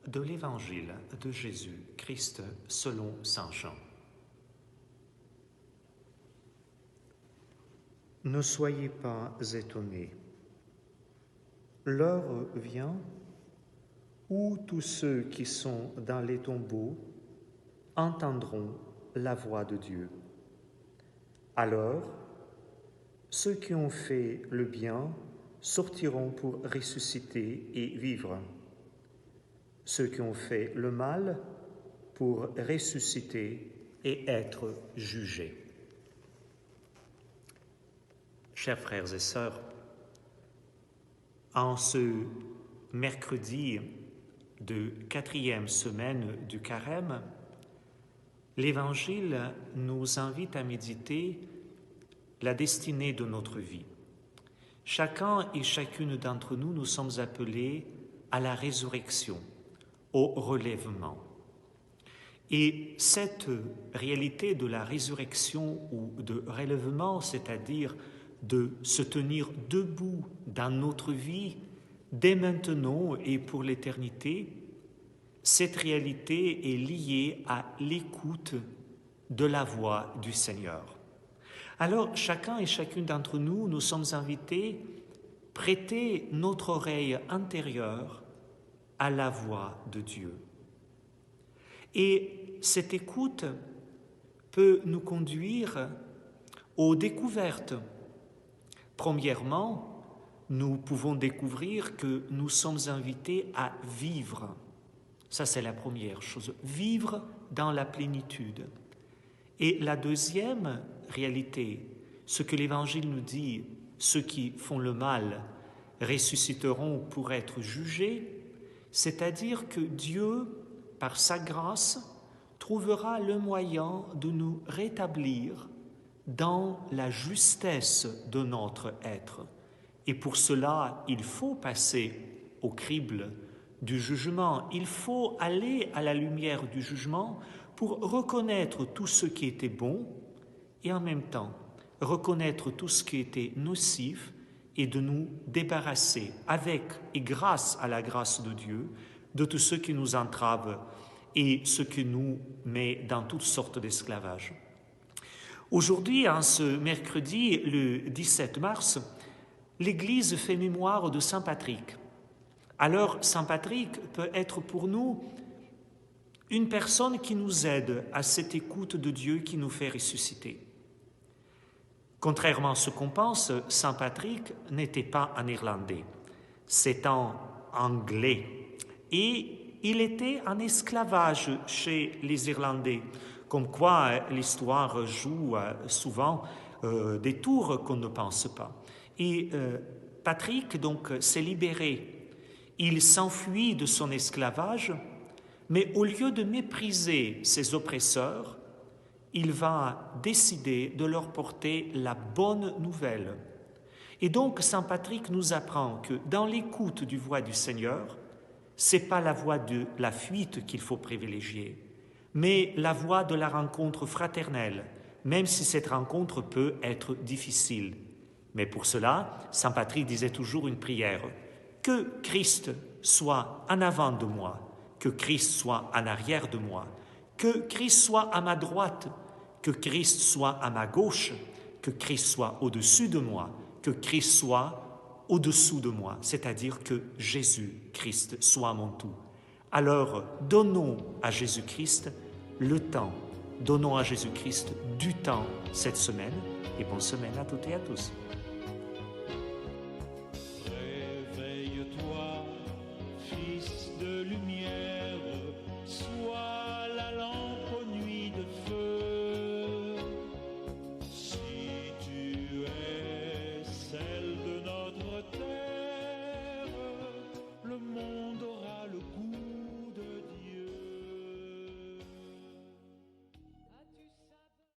de l'Évangile de Jésus-Christ selon saint Jean. Ne soyez pas étonnés. L'heure vient où tous ceux qui sont dans les tombeaux entendront la voix de Dieu. Alors, ceux qui ont fait le bien sortiront pour ressusciter et vivre. Ceux qui ont fait le mal pour ressusciter et être jugés. Chers frères et sœurs, en ce mercredi de 4e semaine du Carême, l'Évangile nous invite à méditer la destinée de notre vie. Chacun et chacune d'entre nous, nous sommes appelés à la résurrection, au relèvement. Et cette réalité de la résurrection ou de relèvement, c'est-à-dire de se tenir debout dans notre vie, dès maintenant et pour l'éternité, cette réalité est liée à l'écoute de la voix du Seigneur. Alors, chacun et chacune d'entre nous, nous sommes invités à prêter notre oreille intérieure à la voix de Dieu. Et cette écoute peut nous conduire aux découvertes. Premièrement, nous pouvons découvrir que nous sommes invités à vivre. Ça, c'est la première chose, vivre dans la plénitude. Et la deuxième réalité, ce que l'Évangile nous dit, ceux qui font le mal ressusciteront pour être jugés, c'est-à-dire que Dieu, par sa grâce, trouvera le moyen de nous rétablir dans la justesse de notre être. Et pour cela, il faut passer au crible du jugement. Il faut aller à la lumière du jugement pour reconnaître tout ce qui était bon et en même temps reconnaître tout ce qui était nocif et de nous débarrasser avec et grâce à la grâce de Dieu de tout ce qui nous entrave et ce qui nous met dans toutes sortes d'esclavage. Aujourd'hui, en ce mercredi, le 17 mars, l'Église fait mémoire de Saint Patrick. Alors, Saint Patrick peut être pour nous une personne qui nous aide à cette écoute de Dieu qui nous fait ressusciter. Contrairement à ce qu'on pense, Saint Patrick n'était pas un Irlandais, c'est un Anglais. Et il était en esclavage chez les Irlandais, comme quoi l'histoire joue souvent des tours qu'on ne pense pas. Et Patrick, donc, s'est libéré. Il s'enfuit de son esclavage, mais au lieu de mépriser ses oppresseurs, il va décider de leur porter la bonne nouvelle. Et donc, Saint Patrick nous apprend que dans l'écoute du voix du Seigneur, ce n'est pas la voie de la fuite qu'il faut privilégier, mais la voie de la rencontre fraternelle, même si cette rencontre peut être difficile. Mais pour cela, Saint Patrick disait toujours une prière. Que Christ soit en avant de moi, que Christ soit en arrière de moi, que Christ soit à ma droite, que Christ soit à ma gauche, que Christ soit au-dessus de moi, que Christ soit au-dessous de moi, c'est-à-dire que Jésus-Christ soit mon tout. Alors, donnons à Jésus-Christ le temps, donnons à Jésus-Christ du temps cette semaine, et bonne semaine à toutes et à tous.